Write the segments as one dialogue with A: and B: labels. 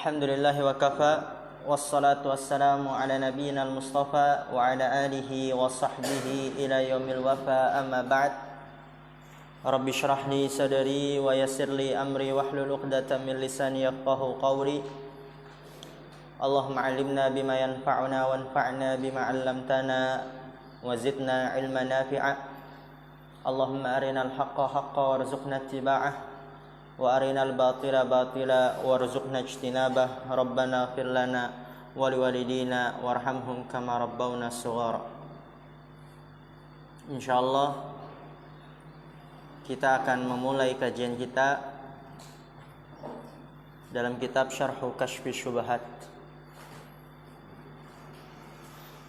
A: Alhamdulillah wa kafa wassalatu wassalamu ala nabiyyina al-mustafa wa ala alihi wa sahbihi ila yaumil wafa amma ba'd. Rabbi shrah li sadri wa yassir li amri wahlul 'uqdatam min lisani yafqahu qawli. Allahumma 'allimna bima yanfa'una wanfa'na bima 'allamtana wa zidna 'ilman nafi'a. Allahumma arinal haqqa haqqan warzuqna ittiba'ah wa arinal batila batila warzuqna ijtinabah. Rabbana ighfir lana wa liwalidina warhamhum kama rabbawna shighara. Insyaallah kita akan memulai kajian kita dalam kitab Syarhu Kashfi Syubhat,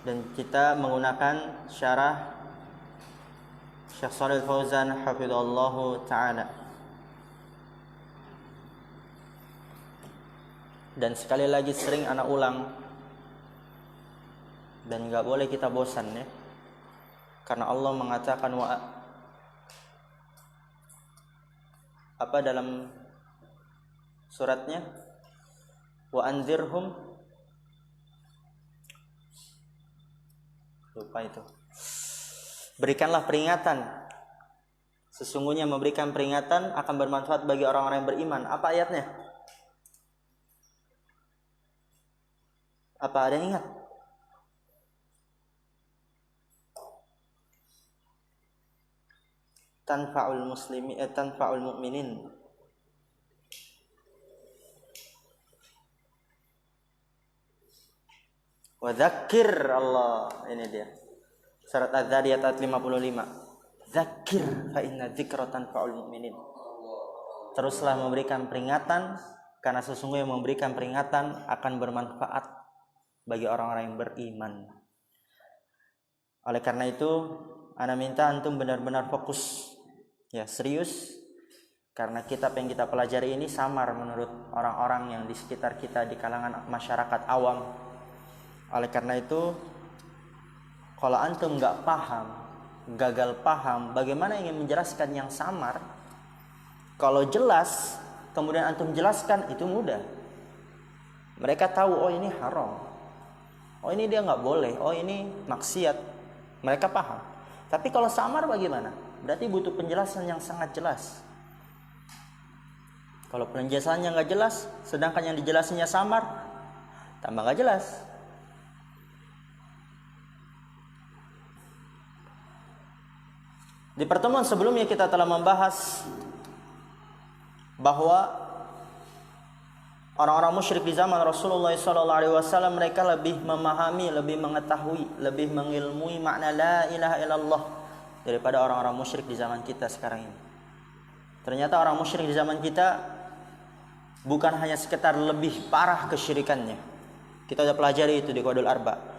A: dan kita menggunakan syarah Syekh Shalih Fauzan hafizallahu taala. Dan sekali lagi sering anak ulang, dan gak boleh kita bosan ya, karena Allah mengatakan apa dalam suratnya, wa anzirhum, lupa itu, berikanlah peringatan, sesungguhnya memberikan peringatan akan bermanfaat bagi orang-orang yang beriman. Apa ayatnya? Apa ada yang ingat? Tanfa'ul mu'minin. Wa dzakir, Allah, ini dia. Surat Az-Zariyat ayat 55. Dzakir fa inna dzikra tanfa'ul mu'minin. Teruslah memberikan peringatan, karena sesungguhnya memberikan peringatan akan bermanfaat bagi orang-orang yang beriman. Oleh karena itu, ana minta antum benar-benar fokus, ya serius, karena kitab yang kita pelajari ini samar menurut orang-orang yang di sekitar kita di kalangan masyarakat awam. Oleh karena itu, kalau antum nggak paham, gagal paham, bagaimana ingin menjelaskan yang samar? Kalau jelas, kemudian antum jelaskan, itu mudah. Mereka tahu, oh ini haram, oh ini dia nggak boleh, oh ini maksiat, mereka paham. Tapi kalau samar bagaimana? Berarti butuh penjelasan yang sangat jelas. Kalau penjelasannya nggak jelas, sedangkan yang dijelasinya samar, tambah nggak jelas. Di pertemuan sebelumnya kita telah membahas bahwa orang-orang musyrik di zaman Rasulullah SAW, mereka lebih memahami, lebih mengetahui, lebih mengilmui makna la ilaha illallah daripada orang-orang musyrik di zaman kita sekarang ini. Ternyata orang musyrik di zaman kita bukan hanya sekedar lebih parah kesyirikannya. Kita sudah pelajari itu di Qawaidul Arba.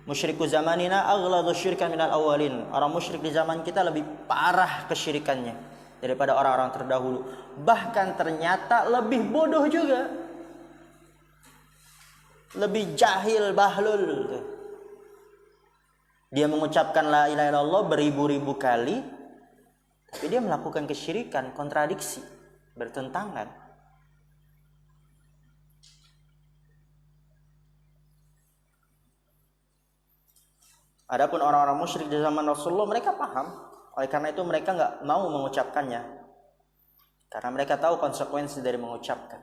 A: Musyriku zamanina aghladu syirkan minal awalin. Orang musyrik di zaman kita lebih parah kesyirikannya daripada orang-orang terdahulu. Bahkan ternyata lebih bodoh juga, lebih jahil, bahlul. Dia mengucapkan la ilaha illallah beribu-ribu kali, tapi dia melakukan kesyirikan, kontradiksi, bertentangan. Adapun orang-orang musyrik di zaman Rasulullah, mereka paham. Oleh karena itu mereka nggak mau mengucapkannya, karena mereka tahu konsekuensi dari mengucapkan.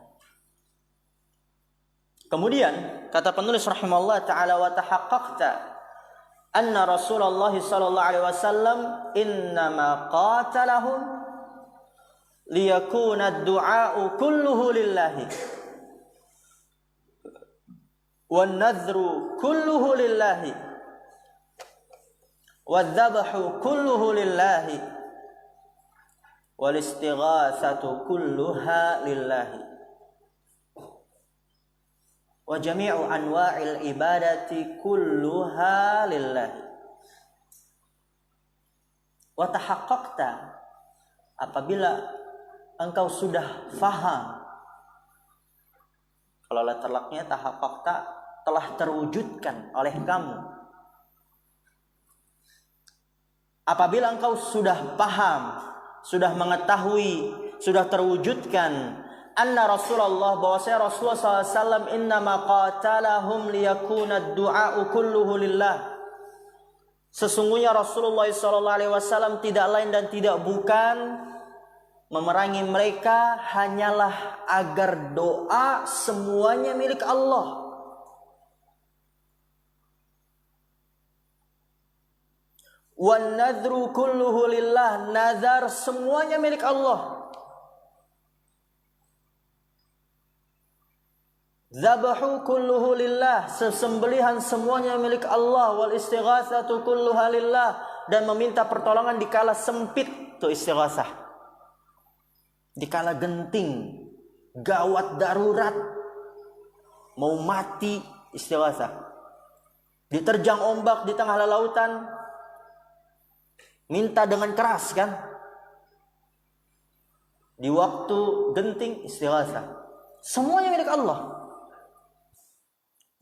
A: Kemudian kata penulis rahimahullah taala, wa tahaqqaqta anna Rasulullah sallallahu alaihi wasallam innama qatalahum liyakuna ad-du'a'u kulluhu lillahi wan nadhru kulluhu lillahi wadh-dhabhu kulluhu lillahi wal istighatsatu kulluha lillahi wa jami'u anwa'il ibadati kulluha lillahi. Wa tahaqqaqta, apabila engkau sudah faham, kalau terlaknya tahaqqaqta, telah terwujudkan oleh kamu. Apabila engkau sudah paham, sudah mengetahui, sudah terwujudkan anna Rasulullah, bahwasanya Rasulullah SAW innama qatalahum liyakuna ad-du'a'u kulluhu lillah. Sesungguhnya Rasulullah SAW tidak lain dan tidak bukan memerangi mereka hanyalah agar doa semuanya milik Allah. Wan nadru kulluhu lillah, nazar semuanya milik Allah. Zabahu kulluhu lillah, sesembelihan semuanya milik Allah. Wal istighatsatu kulluha lillah, dan meminta pertolongan dikala sempit, itu istighatsah. Dikala genting, gawat darurat, mau mati, istighatsah. Diterjang ombak di tengah lautan, minta dengan keras kan? Di waktu genting, istighatsah. Semuanya milik Allah.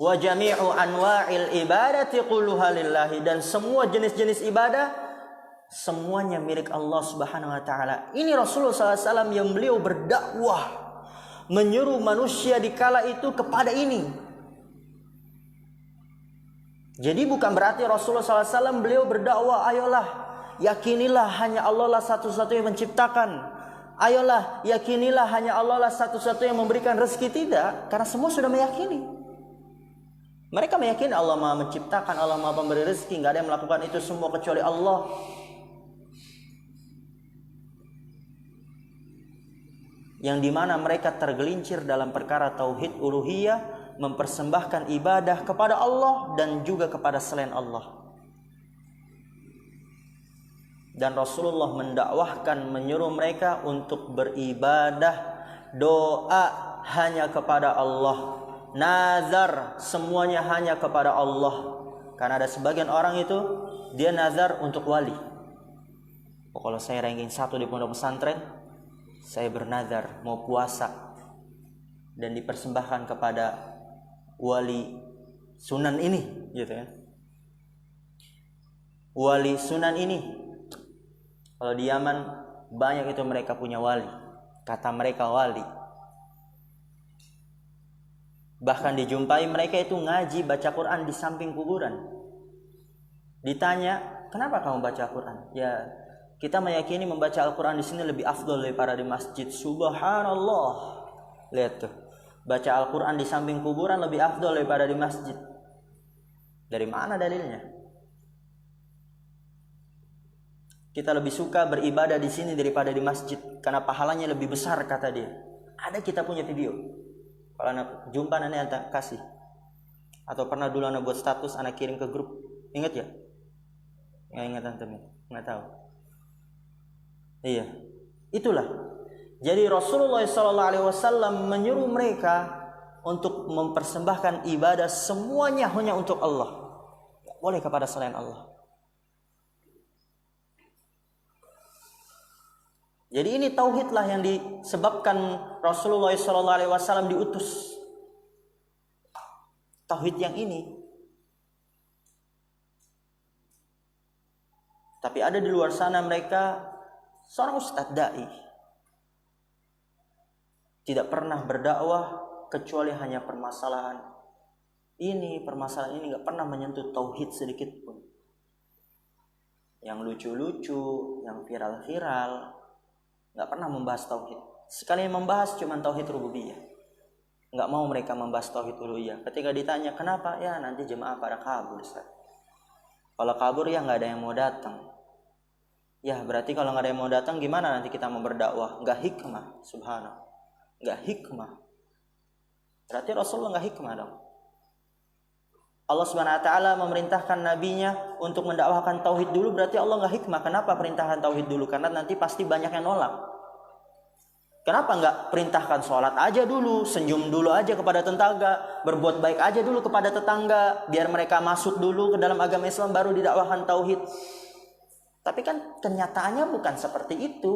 A: Wa jami'u anwa'il ibadati kulluha lillahi, dan semua jenis-jenis ibadah semuanya milik Allah Subhanahu wa taala. Ini Rasulullah SAW yang beliau berdakwah, menyuruh manusia di kala itu kepada ini. Jadi bukan berarti Rasulullah SAW beliau berdakwah, ayolah yakinilah hanya Allah lah satu-satunya yang menciptakan, ayolah yakinilah hanya Allah lah satu-satunya yang memberikan rezeki. Tidak, karena semua sudah meyakini. Mereka meyakini Allah Maha menciptakan, Allah Maha pemberi rezeki, nggak ada yang melakukan itu semua kecuali Allah. Yang dimana mereka tergelincir dalam perkara tauhid uluhiyah, mempersembahkan ibadah kepada Allah dan juga kepada selain Allah. Dan Rasulullah mendakwahkan, menyuruh mereka untuk beribadah, doa hanya kepada Allah. Nazar semuanya hanya kepada Allah. Karena ada sebagian orang itu dia nazar untuk wali. Kalau saya ranking 1 di pondok pesantren, saya bernazar mau puasa dan dipersembahkan kepada wali sunan ini, gitu ya. Wali sunan ini. Kalau di Yaman banyak itu mereka punya wali. Kata mereka wali. Bahkan dijumpai mereka itu ngaji baca Quran di samping kuburan. Ditanya, kenapa kamu baca Quran? Ya, kita meyakini membaca Al-Quran di sini lebih afdol daripada di masjid. Subhanallah. Lihat tuh, baca Al-Quran di samping kuburan lebih afdol daripada di masjid. Dari mana dalilnya? Kita lebih suka beribadah di sini daripada di masjid karena pahalanya lebih besar, kata dia. Ada, kita punya video. Kalau anak jumpa nanti anak kasih. Atau pernah dulu anak buat status, anak kirim ke grup. Ingat ya? Nggak ingat antum? Nggak tahu. Iya, itulah. Jadi Rasulullah SAW menyuruh mereka untuk mempersembahkan ibadah semuanya hanya untuk Allah. Nggak boleh kepada selain Allah. Jadi ini tauhidlah yang disebabkan Rasulullah SAW diutus. Tauhid yang ini. Tapi ada di luar sana mereka seorang ustadz da'i, tidak pernah berdakwah kecuali hanya permasalahan ini, nggak pernah menyentuh tauhid sedikit pun. Yang lucu-lucu, yang viral-viral, nggak pernah membahas tauhid. Sekali membahas cuma tauhid rububiyah. Nggak mau mereka membahas tauhid uluhiyah. Ketika ditanya kenapa, ya nanti jemaah pada kabur, Ustaz. Kalau kabur ya nggak ada yang mau datang. Ya berarti kalau nggak ada yang mau datang gimana nanti kita mau berdakwah? Nggak hikmah, subhanallah. Nggak hikmah. Berarti Rasulullah nggak hikmah dong. Allah Subhanahu wa taala memerintahkan nabinya untuk mendakwahkan tauhid dulu, berarti Allah nggak hikmah. Kenapa perintahkan tauhid dulu? Karena nanti pasti banyak yang nolak. Kenapa nggak perintahkan sholat aja dulu, senyum dulu aja kepada tetangga, berbuat baik aja dulu kepada tetangga, biar mereka masuk dulu ke dalam agama Islam, baru didakwahkan tauhid. Tapi kan kenyataannya bukan seperti itu.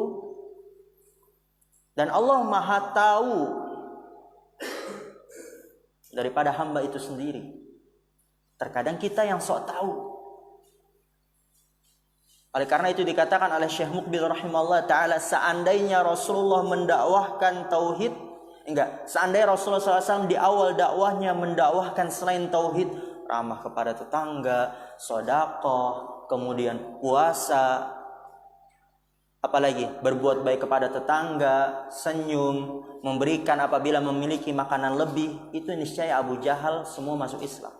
A: Dan Allah Maha tahu daripada hamba itu sendiri. Terkadang kita yang sok tahu. Oleh karena itu dikatakan oleh Syekh Muqbil rahimahullah ta'ala, seandainya Rasulullah mendakwahkan tauhid Enggak. Seandainya Rasulullah SAW di awal dakwahnya mendakwahkan selain tauhid, ramah kepada tetangga, sedekah, kemudian puasa, apalagi berbuat baik kepada tetangga, senyum, memberikan apabila memiliki makanan lebih, itu niscaya Abu Jahal semua masuk Islam.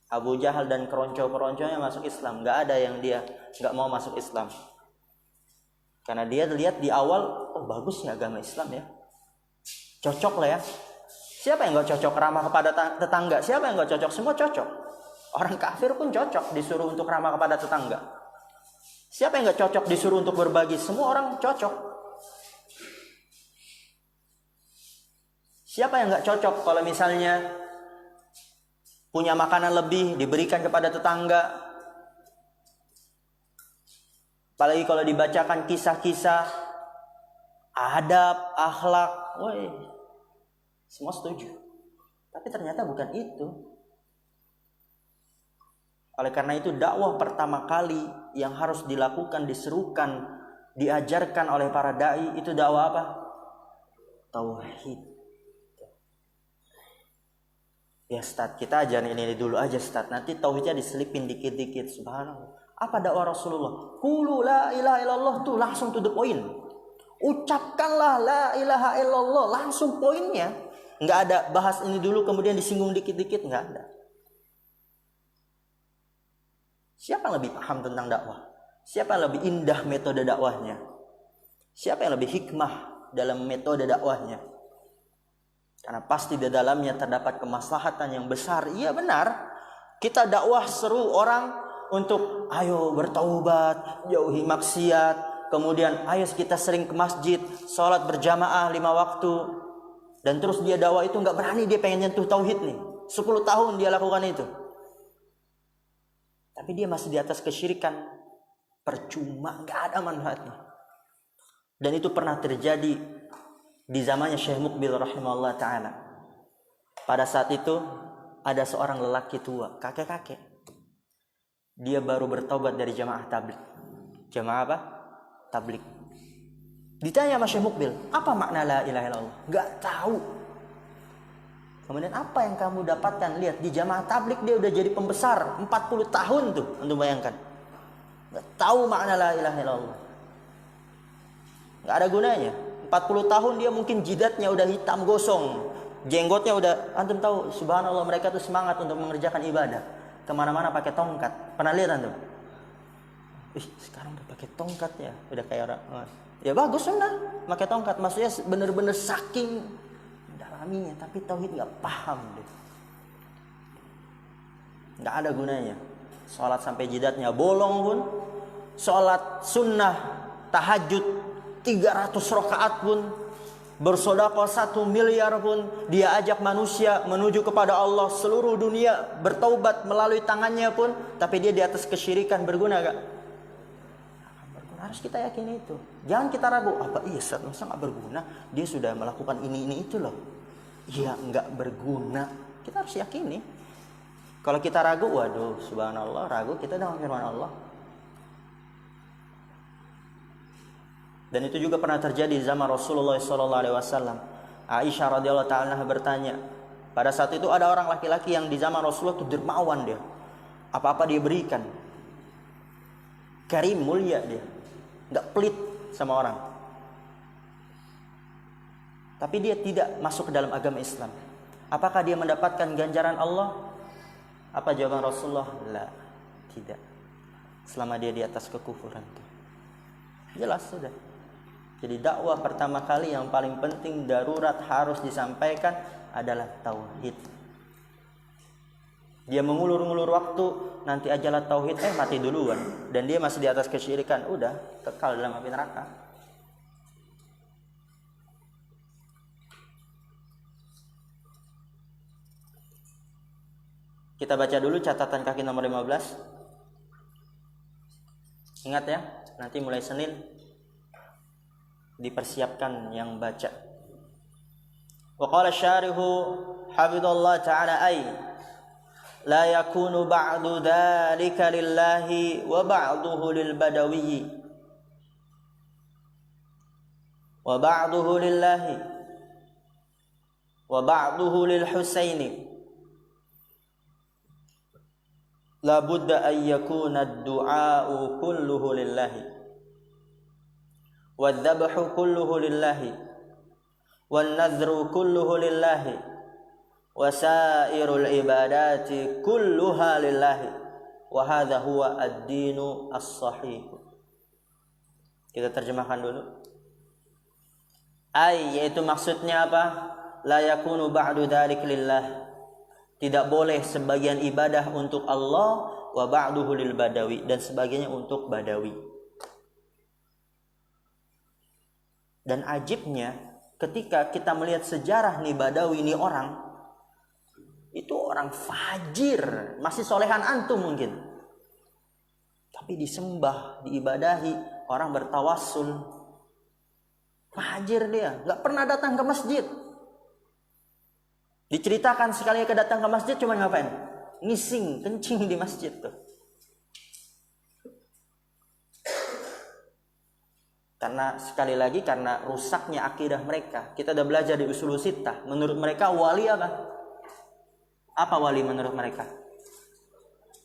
A: Abu Jahal dan keronco-keronconya masuk Islam. Enggak ada yang dia enggak mau masuk Islam. Karena dia lihat di awal, oh bagus ya agama Islam ya. Cocok lah ya. Siapa yang gak cocok ramah kepada tetangga? Siapa yang gak cocok? Semua cocok. Orang kafir pun cocok disuruh untuk ramah kepada tetangga. Siapa yang gak cocok disuruh untuk berbagi? Semua orang cocok. Siapa yang gak cocok kalau misalnya punya makanan lebih diberikan kepada tetangga? Apalagi kalau dibacakan kisah-kisah adab, akhlak, woi, semua setuju. Tapi ternyata bukan itu. Oleh karena itu dakwah pertama kali yang harus dilakukan, diserukan, diajarkan oleh para dai itu dakwah apa? Tauhid. Ya Ustaz, kita ajarin ini dulu aja Ustaz. Nanti tauhidnya diselipin dikit-dikit. Subhanallah. Apa dakwah Rasulullah? Qulu la ilaha illallah tuh langsung to the point. Ucapkanlah la ilaha illallah, langsung poinnya. Enggak ada bahas ini dulu kemudian disinggung dikit-dikit, enggak ada. Siapa yang lebih paham tentang dakwah? Siapa yang lebih indah metode dakwahnya? Siapa yang lebih hikmah dalam metode dakwahnya? Karena pasti di dalamnya terdapat kemaslahatan yang besar. Iya benar. Kita dakwah seru orang untuk ayo bertaubat, jauhi maksiat, kemudian ayo kita sering ke masjid, sholat berjamaah 5 waktu, dan terus dia dakwah itu nggak berani, dia pengen nyentuh tauhid nih, 10 tahun dia lakukan itu, tapi dia masih di atas kesyirikan, percuma, nggak ada manfaatnya. Dan itu pernah terjadi di zamannya Syekh Muqbil rahimahullah ta'ala. Pada saat itu ada seorang lelaki tua, kakek-kakek. Dia baru bertobat dari jamaah tablik. Jamaah apa? Tablik. Ditanya sama Syekh Muqbil, apa makna la ilaha illallah? Gak tahu. Kemudian apa yang kamu dapatkan? Lihat di jamaah tablik dia udah jadi pembesar 40 tahun tuh, untuk bayangkan. Gak tahu makna la ilaha illallah. Gak ada gunanya. 40 tahun dia mungkin jidatnya udah hitam gosong, jenggotnya udah, antum tahu subhanallah mereka tuh semangat untuk mengerjakan ibadah. Kemana-mana pakai tongkat. Pernah lihat antum? Sekarang udah pakai tongkat ya, udah kayak orang. Ya bagus sunnah, pakai tongkat. Maksudnya bener-bener saking dalaminya, tapi tauhid nggak paham deh. Nggak ada gunanya. Sholat sampai jidatnya bolong pun, sholat sunnah tahajud 300 rakaat pun, bersedekah 1 miliar pun, dia ajak manusia menuju kepada Allah, seluruh dunia bertaubat melalui tangannya pun, tapi dia di atas kesyirikan, berguna gak? Berguna. Harus kita yakini itu. Jangan kita ragu, apa iya Ustaz, masa gak berguna? Dia sudah melakukan ini itu loh. Iya gak berguna. Kita harus yakini. Kalau kita ragu, waduh subhanallah, ragu kita dengan firman Allah. Dan itu juga pernah terjadi di zaman Rasulullah SAW. Aisyah radhiyallahu ta'ala bertanya, pada saat itu ada orang laki-laki yang di zaman Rasulullah itu dermawan dia, apa-apa dia berikan, karim, mulia dia, nggak pelit sama orang. Tapi dia tidak masuk ke dalam agama Islam. Apakah dia mendapatkan ganjaran Allah? Apa jawaban Rasulullah? La, tidak. Selama dia di atas kekufuran itu. Jelas sudah. Jadi dakwah pertama kali yang paling penting, darurat harus disampaikan adalah tauhid. Dia mengulur-ngulur waktu, nanti ajalah tauhid, mati duluan. Dan dia masih di atas kesyirikan, udah kekal dalam api neraka. Kita baca dulu catatan kaki nomor 15. Ingat ya, nanti mulai Senin dipersiapkan yang baca. Wa qala syarihu hafizallahu ta'ala ay la yakunu ba'du dzalika lillahi wa ba'duhu lil badawi wa ba'duhu lillahi wa ba'duhu lil Husaini la budda an yakuna ad-du'a'u kulluhu lillahi wadh-dhabhu kulluhu lillahi wan-nadhru kulluhu lillahi wa sairul ibadati kulluha lillahi wa hadha huwa ad-dinu as-sahih. Kita terjemahkan dulu. Yaitu maksudnya apa? La yakunu ba'du dzalik lillah. Tidak boleh sebagian ibadah untuk Allah, wa ba'duhu lil badawi, dan sebagiannya untuk badawi. Dan ajibnya ketika kita melihat sejarah nih badawi ini orang, itu orang fajir, masih solehan antum mungkin, tapi disembah, diibadahi, orang bertawassul. Fajir dia, nggak pernah datang ke masjid. Diceritakan sekali datang ke masjid cuma ngapain? Ngising, kencing di masjid tuh. Karena sekali lagi karena rusaknya akidah mereka. Kita udah belajar di Ushul Sittah. Menurut mereka wali apa? Apa wali menurut mereka?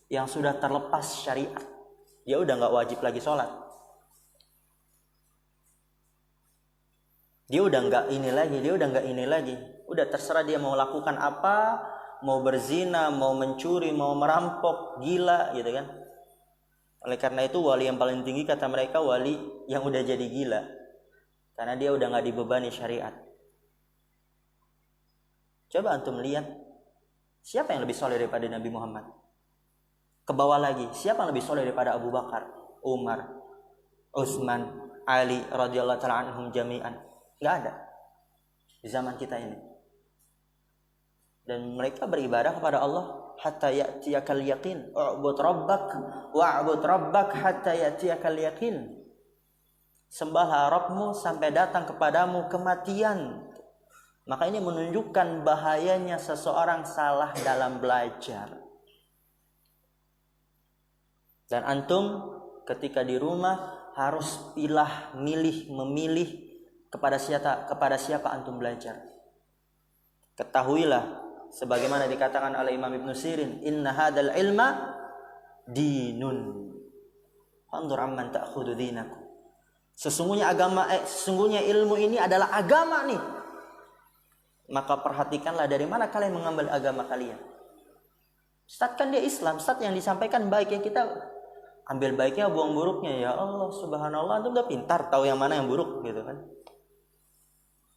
A: Yang sudah terlepas syariat. Dia udah nggak wajib lagi sholat. Dia udah nggak ini lagi. Udah terserah dia mau lakukan apa, mau berzina, mau mencuri, mau merampok, gila gitu kan. Oleh karena itu wali yang paling tinggi kata mereka wali yang udah jadi gila. Karena dia udah nggak dibebani syariat. Coba antum lihat, siapa yang lebih soleh daripada Nabi Muhammad? Ke bawah lagi, siapa yang lebih soleh daripada Abu Bakar, Umar, Utsman, Ali radhiyallahu ta'ala anhum jami'an? Nggak ada di zaman kita ini. Dan mereka beribadah kepada Allah hatta ya'tiyakal yaqin. U'bud rabbak wa'bud rabbak hatta ya'tiyakal yaqin. Sembahlah Rabbmu sampai datang kepadamu kematian. Maka ini menunjukkan bahayanya seseorang salah dalam belajar. Dan antum ketika di rumah harus memilih kepada siapa antum belajar. Ketahuilah sebagaimana dikatakan oleh Imam Ibn Sirin, inna hadzal ilma dinun. Fanzur amman ta'khudhu dinakum. Sesungguhnya ilmu ini adalah agama nih. Maka perhatikanlah dari mana kalian mengambil agama kalian. Ustaz kan dia Islam, Ustaz yang disampaikan baik, ya kita ambil baiknya, buang buruknya. Ya Allah, subhanallah, antum udah pintar tahu yang mana yang buruk gitu kan.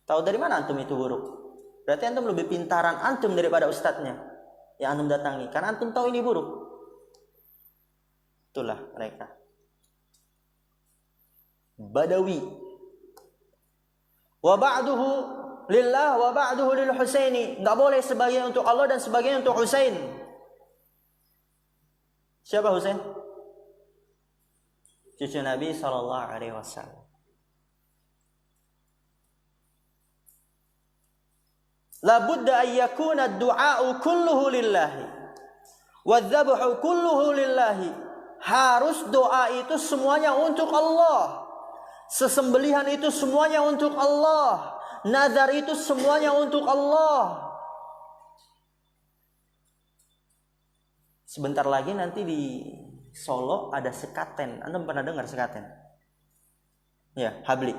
A: Tahu dari mana antum itu buruk? Berarti antum lebih pintaran antum daripada ustadznya yang antum datangi. Karena antum tahu ini buruk. Itulah mereka. Badawi. Wa ba'duhu lillah wa ba'duhu lil Husaini. Enggak boleh sebagian untuk Allah dan sebagian untuk Husain. Siapa Husain? Cucu Nabi sallallahu alaihi wasallam. La budda an yakuna ad-du'a'u kulluhu lillahi wadh-dhabhu kulluhu lillahi. Harus doa itu semuanya untuk Allah. Sesembelihan itu semuanya untuk Allah. Nazar itu semuanya untuk Allah. Sebentar lagi nanti di Solo ada sekaten. Anda pernah dengar sekaten? Ya, habli.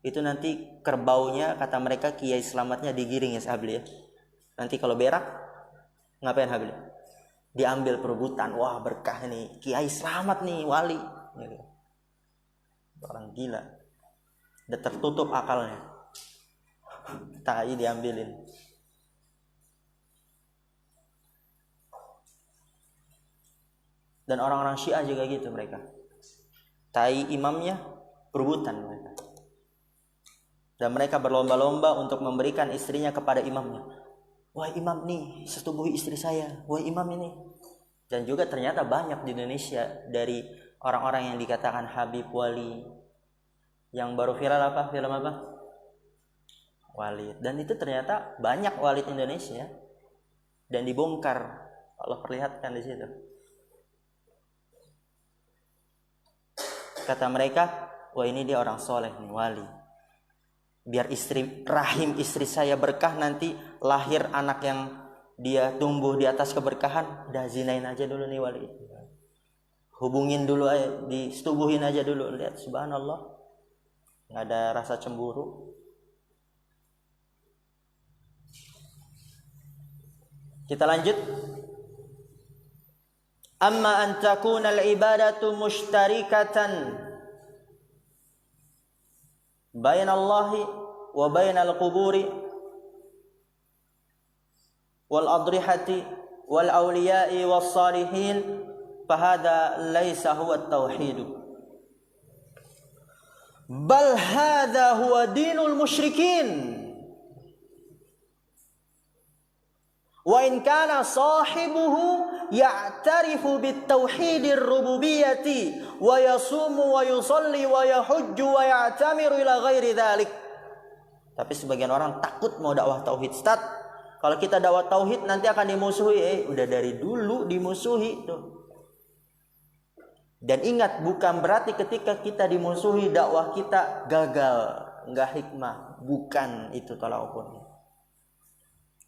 A: Itu nanti kerbaunya kata mereka Kiai Slametnya digiring ya habli ya. Nanti kalau berak ngapain habli? Diambil perebutan. Wah, berkah nih. Kiai Slamet nih wali. Gitu. Orang gila. Udah tertutup akalnya. Tai diambilin. Dan orang-orang Syiah juga gitu mereka. Tai imamnya perebutan mereka. Dan mereka berlomba-lomba untuk memberikan istrinya kepada imamnya. Wah imam nih, setubuhi istri saya. Wah imam ini. Dan juga ternyata banyak di Indonesia dari orang-orang yang dikatakan Habib Wali. Yang baru viral apa? Film apa? Walid. Dan itu ternyata banyak walid Indonesia. Dan dibongkar. Allah perlihatkan di situ. Kata mereka, wah ini dia orang soleh nih, wali. Biar rahim istri saya berkah, nanti lahir anak yang dia tumbuh di atas keberkahan. Udah zinain aja dulu nih wali. Hubungin dulu aja, disetubuhin aja dulu. Lihat, subhanallah, nggak ada rasa cemburu. Kita lanjut. Amma an takuna al-ibadatu mushtarikatan baina Allahi wa baina al-quburi wal adrihati wal awliya'i was salihin fahada laysa huwa at-tauhid, bal hadha huwa dinul musyrikin. Wa in kana sahibuhu ya'tarifu bit-tauhidir rububiyyati wa yasumu wa yusalli wa yahujju wa ya'tamiru ila ghairi dzalik. Tapi sebagian orang takut mau dakwah tauhid. Ustaz, kalau kita dakwah tauhid nanti akan dimusuhi. Udah dari dulu dimusuhi tuh. Dan ingat, bukan berarti ketika kita dimusuhi dakwah kita gagal, enggak hikmah. Bukan itu tolak ukurnya.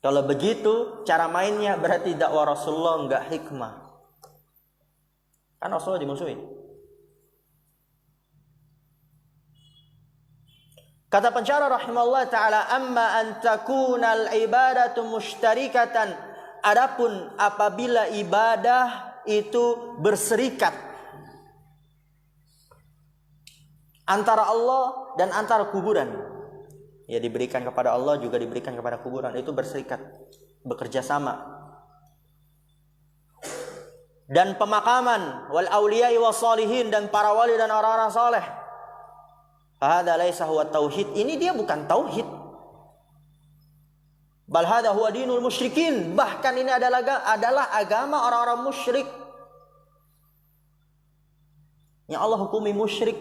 A: Kalau begitu cara mainnya berarti dakwah Rasulullah enggak hikmah. Kan Rasulullah dimusuhi. Kata pensyarah rahimahullah ta'ala, amma an takuna al-ibadatu mushtarikatan, adapun apabila ibadah itu berserikat antara Allah dan antara kuburan. Ya, diberikan kepada Allah juga diberikan kepada kuburan, itu berserikat, bekerja sama. Dan pemakaman wal auliya'i was salihin, dan para wali dan orang-orang saleh. Hadza laisa huwa tauhid, ini dia bukan tauhid. Bal hadza huwa dinul musyrikin, bahkan ini adalah agama orang-orang musyrik. Yang Allah hukumi musyrik,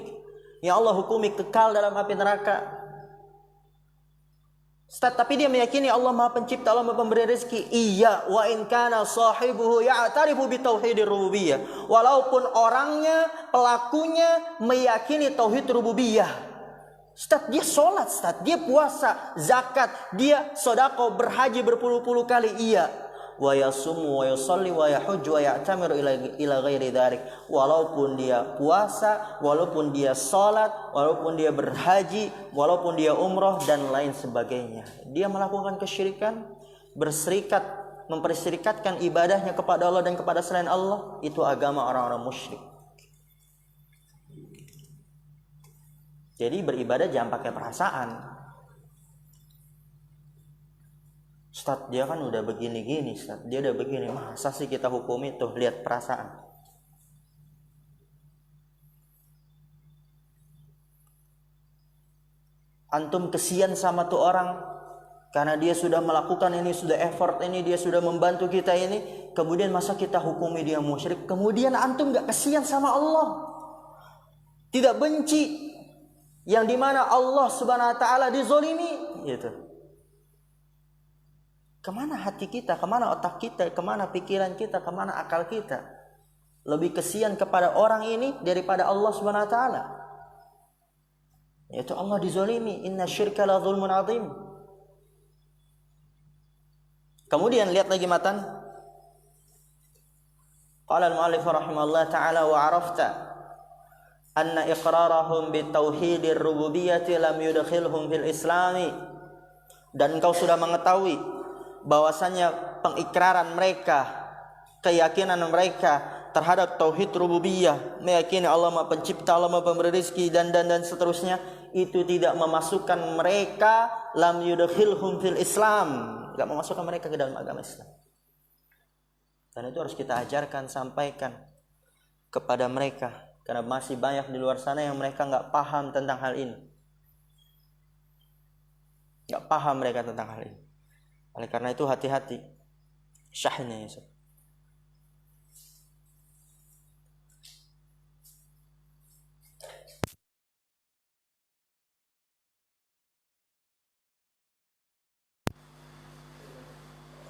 A: yang Allah hukumi kekal dalam api neraka. Ustaz, tapi dia meyakini Allah Maha Pencipta, Allah Maha Pemberi rezeki. Iya, wa in kana sahibuhu ya'tarifu bi tauhidir rububiyyah. Walaupun orangnya, pelakunya meyakini tauhid rububiyah. Ustaz, dia sholat, Ustaz, dia puasa, zakat, dia sedekah, berhaji berpuluh-puluh kali. Iya. Wa yasumu wa yusalli wa yahujju wa ya'tamiru ila ghairi dzalik. Walaupun dia puasa, walaupun dia salat, walaupun dia berhaji, walaupun dia umroh dan lain sebagainya, dia melakukan kesyirikan, berserikat, memperserikatkan ibadahnya kepada Allah dan kepada selain Allah, itu agama orang-orang musyrik. Jadi beribadah jangan pakai perasaan. Ustaz, dia kan udah begini-gini, Ustaz, dia udah begini, masa sih kita hukumi? Tuh, lihat perasaan. Antum kesian sama tuh orang karena dia sudah melakukan ini, sudah effort ini, dia sudah membantu kita ini, kemudian masa kita hukumi dia musyrik? Kemudian antum gak kesian sama Allah, tidak benci, yang dimana Allah subhanahu wa ta'ala dizolimi gitu. Kemana hati kita, kemana otak kita, kemana pikiran kita, kemana akal kita? Lebih kesian kepada orang ini daripada Allah subhanahu wa ta'ala. Yaitu Allah dizolimi. Inna syirka la zulmun azim. Kemudian lihat lagi matan. Qala al-mu'allif rahimahullah ta'ala, wa arafta anna iqrarahum bitauhidir rububiyyati lam yudkhilhum fil islami. Dan engkau sudah mengetahui bahwasanya pengikraran mereka, keyakinan mereka terhadap tauhid rububiyah, meyakini Allah Maha Pencipta, Allah Maha Pemberi rezeki dan seterusnya, itu tidak memasukkan mereka, lam yudkhilhum fil Islam, enggak memasukkan mereka ke dalam agama Islam. Dan itu harus kita ajarkan, sampaikan kepada mereka, karena masih banyak di luar sana yang mereka enggak paham tentang hal ini. Enggak paham mereka tentang hal ini. Oleh karena itu hati-hati syahnya ya.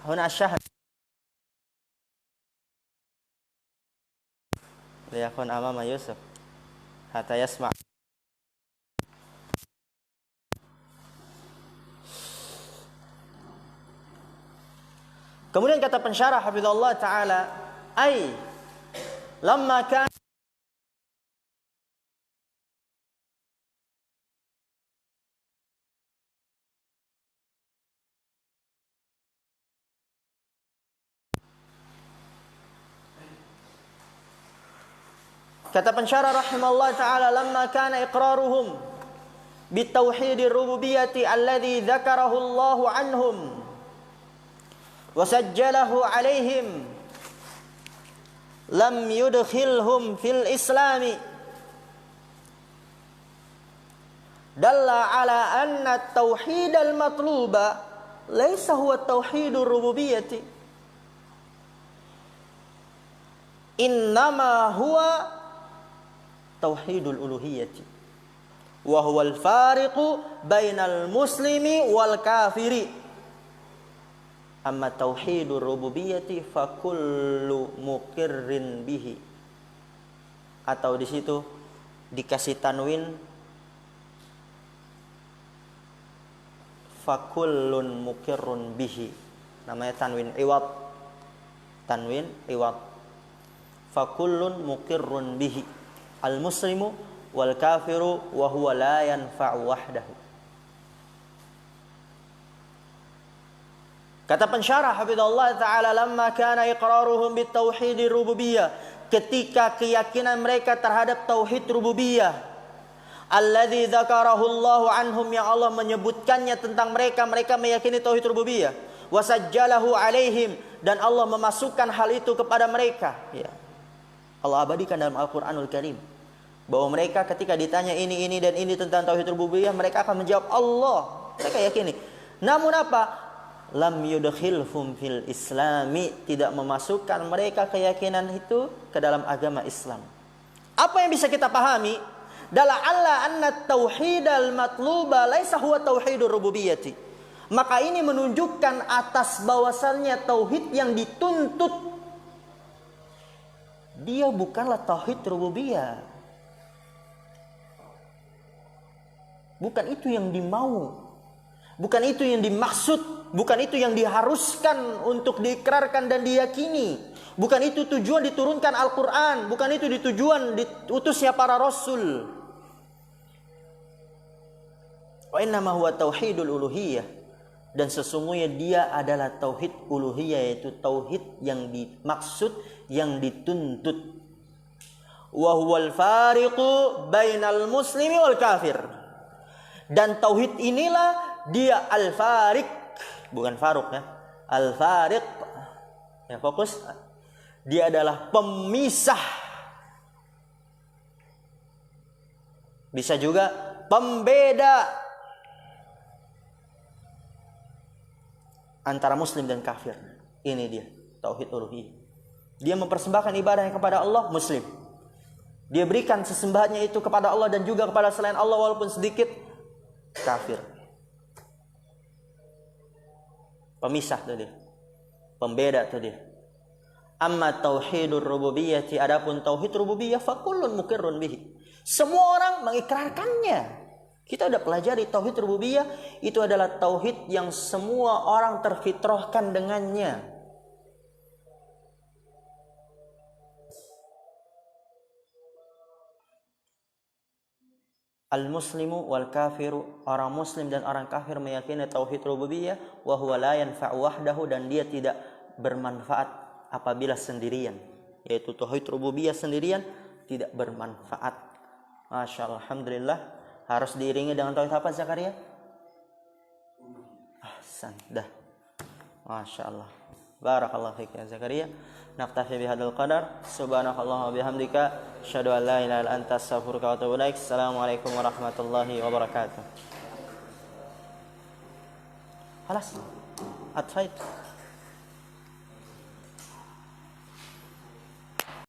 A: Huna syahn liyakun amama Yusuf hatta yasma'. Kemudian kata pensyarah hafizallahu taala, ai lamma kan kata pensyarah rahimallahu taala, lamma kana iqraruhum bitauhidir rububiyyati alladhi dzakarahu Allahu anhum wa sajjalahu alaihim lam yudkhilhum fil islami dalla ala anna at-tauhid al-matluba laysa huwa tauhidur rububiyyati innama huwa tauhidul uluhiyyati wa huwa al-fariqu bainal muslimi wal kafiri. Amma tauhidur rububiyyati fa kullu muqirrin bihi. Atau di situ dikasih tanwin fa kullun muqirrun bihi. Namanya tanwin iwad. Tanwin iwad. Fa kullun muqirrun bihi. Al muslimu wal kafiru wa huwa la yanfa'u wahdahu. Kata pensyarah hafizallahu taala, lamma kana iqraruhum bitauhidir rububiyyah, ketika keyakinan mereka terhadap tauhid rububiyah, alladzi dzakarahu Allahu anhum, yang Allah menyebutkannya tentang mereka, mereka meyakini tauhid rububiyah, wasajjalahu alaihim, dan Allah memasukkan hal itu kepada mereka, ya. Allah abadikan dalam Al-Qur'anul Karim bahwa mereka ketika ditanya ini dan ini tentang tauhid rububiyah, mereka akan menjawab Allah. Mereka yakini. Namun apa? Lam yudkhilhum fil islami, tidak memasukkan mereka keyakinan itu ke dalam agama Islam. Apa yang bisa kita pahami? Dalla alla anna tauhidal matluba laisa huwa tauhidur rububiyyati. Maka ini menunjukkan atas bahwasannya tauhid yang dituntut dia bukanlah tauhid rububiyah. Bukan itu yang dimau. Bukan itu yang dimaksud, bukan itu yang diharuskan untuk diikrarkan dan diyakini. Bukan itu tujuan diturunkan Al-Quran, bukan itu tujuan diutusnya para rasul. Wa innama huwa tauhidul uluhiyah, dan sesungguhnya dia adalah tauhid uluhiyah, yaitu tauhid yang dimaksud, yang dituntut. Wa huwal fariqu bainal muslimi wal kafir. Dan tauhid inilah dia al-fariq, bukan faruk ya. Al-fariq. Ya, fokus. Dia adalah pemisah. Bisa juga pembeda antara muslim dan kafir. Ini dia tauhid uluhiyah. Dia mempersembahkan ibadahnya kepada Allah, muslim. Dia berikan sesembahannya itu kepada Allah dan juga kepada selain Allah walaupun sedikit, kafir. Pemisah tuh dia. Pembeda tuh dia. Amma tauhidur rububiyyati, adapun tauhid rububiyah, fakullun muqirrun bihi. Semua orang mengikrarkannya. Kita udah pelajari tauhid rububiyah itu adalah tauhid yang semua orang terfitrahkan dengannya. Al-muslimu wal kafiru, orang muslim dan orang kafir meyakini tauhid rububiyah, wa huwa la yanfa'u wahdahu, dan dia tidak bermanfaat apabila sendirian, yaitu tauhid rububiyah sendirian tidak bermanfaat. Masyaallah, alhamdulillah. Harus diiringi dengan tauhid apa, Zakaria? Ahsan, dah. Masyaallah. Barakallahu fiik ya Zakaria. Naktafi bihadzal qadar. Subhanakallahumma wa bihamdika, asyhadu an la ilaha illa anta, astaghfiruka wa atubu ilaik. Assalamualaikum warahmatullahi wabarakatuh. Halas. Atfait.